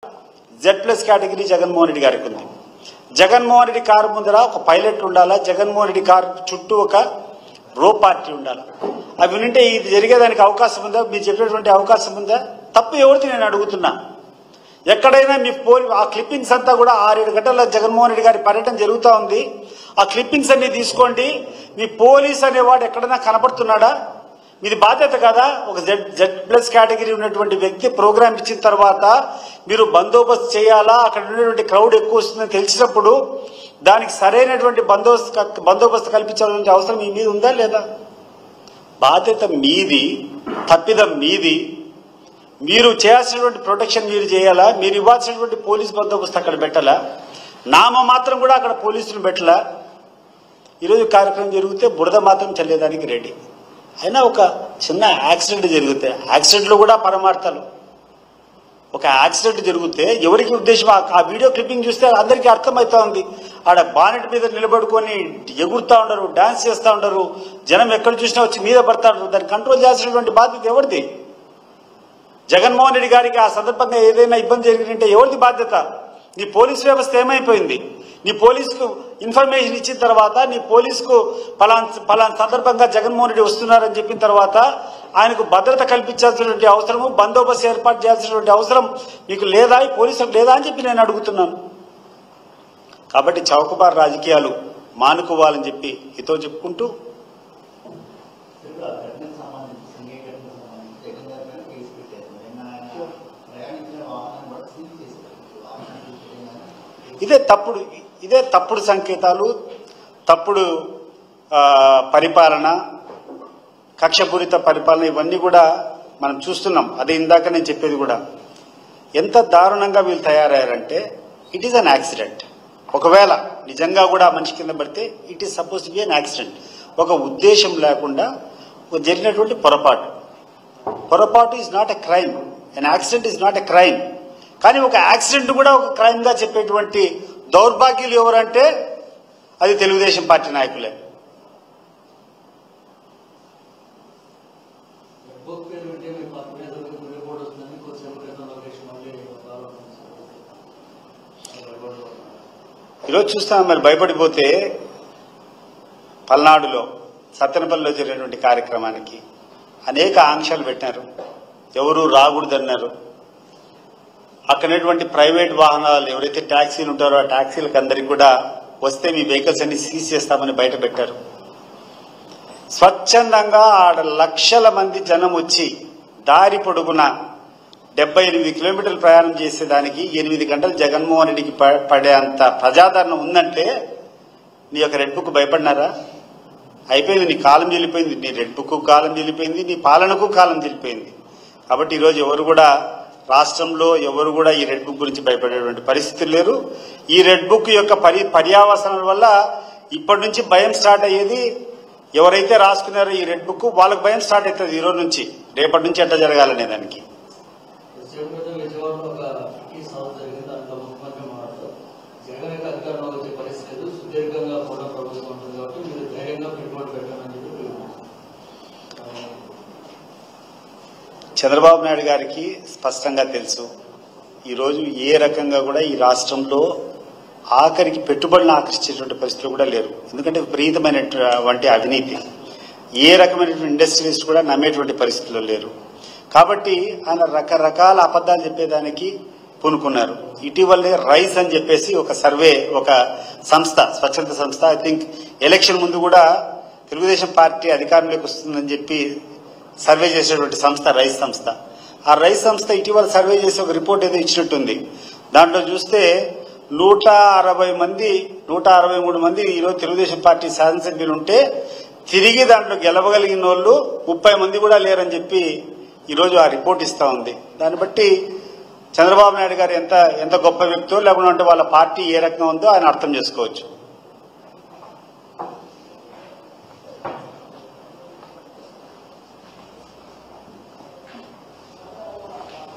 Z+ category Jaganmohan Reddy గారికి ఉంది. Jaganmohan Reddy car ముందర ఒక పైలట్ ఉండాలా, జగన్మోహన్ రెడ్డి కారు చుట్టూ ఒక రో పార్టీ ఉండాలా. అవి ఉంటే ఇది జరిగేదానికి అవకాశం ఉందా? మీరు చెప్పేటువంటి అవకాశం ఉందా? తప్పు ఎవరిది నేను అడుగుతున్నా. ఎక్కడైనా మీ ఆ క్లిప్పింగ్స్ అంతా కూడా 6-7 గంటల జగన్మోహన్ రెడ్డి గారి పర్యటన జరుగుతూ ఉంది. ఆ క్లిప్పింగ్స్ అన్ని తీసుకోండి. మీ పోలీస్ అనేవాడు ఎక్కడైనా కనపడుతున్నాడా? మీది బాధ్యత కదా. ఒక Z+ కేటగిరీ ఉన్నటువంటి వ్యక్తి ప్రోగ్రామ్ ఇచ్చిన తర్వాత మీరు బందోబస్తు చేయాలా, అక్కడ ఉన్నటువంటి క్రౌడ్ ఎక్కువ వస్తుందని తెలిసినప్పుడు దానికి సరైనటువంటి బందోబస్తు కల్పించాల్సిన అవసరం మీ మీద ఉందా లేదా? బాధ్యత మీది, తప్పిదం మీది. మీరు చేయాల్సినటువంటి ప్రొటెక్షన్ మీరు చేయాలా, మీరు ఇవ్వాల్సినటువంటి పోలీస్ బందోబస్తు అక్కడ పెట్టాలా, మాత్రం కూడా అక్కడ పోలీసులు పెట్టాలా. ఈరోజు కార్యక్రమం జరిగితే బురద మాత్రం చల్లేదానికి రెడీ. అయినా ఒక చిన్న యాక్సిడెంట్ జరిగితే, యాక్సిడెంట్లో కూడా పరమార్థాలు. ఒక యాక్సిడెంట్ జరిగితే ఎవరికి ఉద్దేశం? ఆ వీడియో క్లిప్పింగ్ చూస్తే అందరికీ అర్థమవుతా ఉంది. ఆడ బానెట్ మీద నిలబడుకొని ఎగురుతా ఉండరు, డాన్స్ చేస్తూ ఉండరు, జనం ఎక్కడ చూసినా వచ్చి మీద పడతారు. దాన్ని కంట్రోల్ చేయాల్సినటువంటి బాధ్యత ఎవరిది? జగన్మోహన్ రెడ్డి గారికి ఆ సందర్భంగా ఏదైనా ఇబ్బంది జరిగిందంటే ఎవరిది బాధ్యత? నీ పోలీస్ వ్యవస్థ ఏమైపోయింది? నీ పోలీసుకు ఇన్ఫర్మేషన్ ఇచ్చిన తర్వాత, నీ పోలీసుకు పలానా సందర్భంగా జగన్మోహన్ రెడ్డి వస్తున్నారని చెప్పిన తర్వాత ఆయనకు భద్రత కల్పించాల్సినటువంటి అవసరము, బందోబస్తు ఏర్పాటు చేయాల్సినటువంటి అవసరం మీకు లేదా? ఈ పోలీసులకు లేదా అని చెప్పి నేను అడుగుతున్నాను. కాబట్టి చౌకబారు రాజకీయాలు మానుకోవాలని చెప్పి హితో చెప్పుకుంటూ ఇదే తప్పుడు సంకేతాలు, తప్పుడు పరిపాలన, కక్షపూరిత పరిపాలన, ఇవన్నీ కూడా మనం చూస్తున్నాం. అదే ఇందాక నేను చెప్పేది కూడా. ఎంత దారుణంగా వీళ్ళు తయారయ్యారంటే, ఇట్ ఈస్ అన్ యాక్సిడెంట్. ఒకవేళ నిజంగా కూడా మనిషి కింద పడితే it is suppose to be an accident. ఒక ఉద్దేశం లేకుండా జరిగినటువంటి పొరపాటు is not a crime. An accident is not a crime. కానీ ఒక యాక్సిడెంట్ కూడా ఒక క్రైమ్ గా చెప్పేటువంటి దౌర్భాగ్యులు ఎవరంటే అది తెలుగుదేశం పార్టీ నాయకులే. ఈరోజు చూస్తాం, మరి భయపడిపోతే పల్నాడులో సత్తెనపల్లిలో జరిగినటువంటి కార్యక్రమానికి అనేక ఆంక్షలు పెట్టినారు. ఎవరు రాకూడదన్నారు. అక్కడటువంటి ప్రైవేట్ వాహనాలు ఎవరైతే ట్యాక్సీలు ఉంటారో ఆ ట్యాక్సీలకు అందరికి కూడా వస్తే మీ వెహికల్స్ అన్ని సీజ్ చేస్తామని బయట పెట్టారు. స్వచ్ఛందంగా ఆడ లక్షల మంది జనం వచ్చి దారి పొడుగున 78 కిలోమీటర్లు ప్రయాణం చేసేదానికి 8 గంటలు జగన్మోహన్ రెడ్డికి పడే అంత ప్రజాదరణ ఉందంటే నీ యొక్క రెడ్ బుక్ భయపడినారా? అయిపోయింది, నీ కాలం చెల్లిపోయింది. నీ రెడ్ బుక్ కాలం చెల్లిపోయింది, నీ పాలనకు కాలం చెల్లిపోయింది. కాబట్టి ఈరోజు ఎవరు కూడా రాష్ట్రంలో ఎవరు కూడా ఈ రెడ్ బుక్ గురించి భయపడేటువంటి పరిస్థితులు లేరు. ఈ రెడ్ బుక్ యొక్క పర్యావసనాల వల్ల ఇప్పటి నుంచి భయం స్టార్ట్ అయ్యేది. ఎవరైతే రాసుకున్నారో ఈ రెడ్ బుక్ వాళ్ళకి భయం స్టార్ట్ అవుతుంది. ఈ రోజు నుంచి రేపటి నుంచి ఎట్లా జరగాలనే దానికి. చంద్రబాబు నాయుడు గారికి స్పష్టంగా తెలుసు ఈరోజు ఏ రకంగా కూడా ఈ రాష్ట్రంలో ఆఖరికి పెట్టుబడులను ఆకర్షించేటువంటి పరిస్థితులు కూడా లేరు. ఎందుకంటే విపరీతమైనటువంటి అవినీతి, ఏ రకమైనటువంటి ఇండస్ట్రీస్ కూడా నమ్మేటువంటి పరిస్థితుల్లో లేరు. కాబట్టి ఆయన రకరకాల అబద్ధాలు చెప్పేదానికి పూనుకున్నారు. ఇటీవలే రైస్ అని చెప్పేసి ఒక సర్వే, ఒక సంస్థ, స్వచ్ఛంద సంస్థ, ఐ థింక్ ఎలక్షన్ ముందు కూడా తెలుగుదేశం పార్టీ అధికారంలోకి వస్తుందని చెప్పి సర్వే చేసేటువంటి సంస్థ రైస్ సంస్థ. ఆ రైస్ సంస్థ ఇటీవల సర్వే చేసి ఒక రిపోర్ట్ ఏదో ఇచ్చినట్టుంది. దాంట్లో చూస్తే 163 మంది ఈరోజు తెలుగుదేశం పార్టీ శాసనసభ్యులు ఉంటే తిరిగి దాంట్లో గెలవగలిగిన వాళ్ళు 30 మంది కూడా లేరని చెప్పి ఈరోజు ఆ రిపోర్ట్ ఇస్తా ఉంది. దాన్ని బట్టి చంద్రబాబు నాయుడు గారు ఎంత గొప్ప వ్యక్తో, లేకుంటే వాళ్ళ పార్టీ ఏ రకంగా ఉందో ఆయన అర్థం చేసుకోవచ్చు.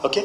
ఓకే.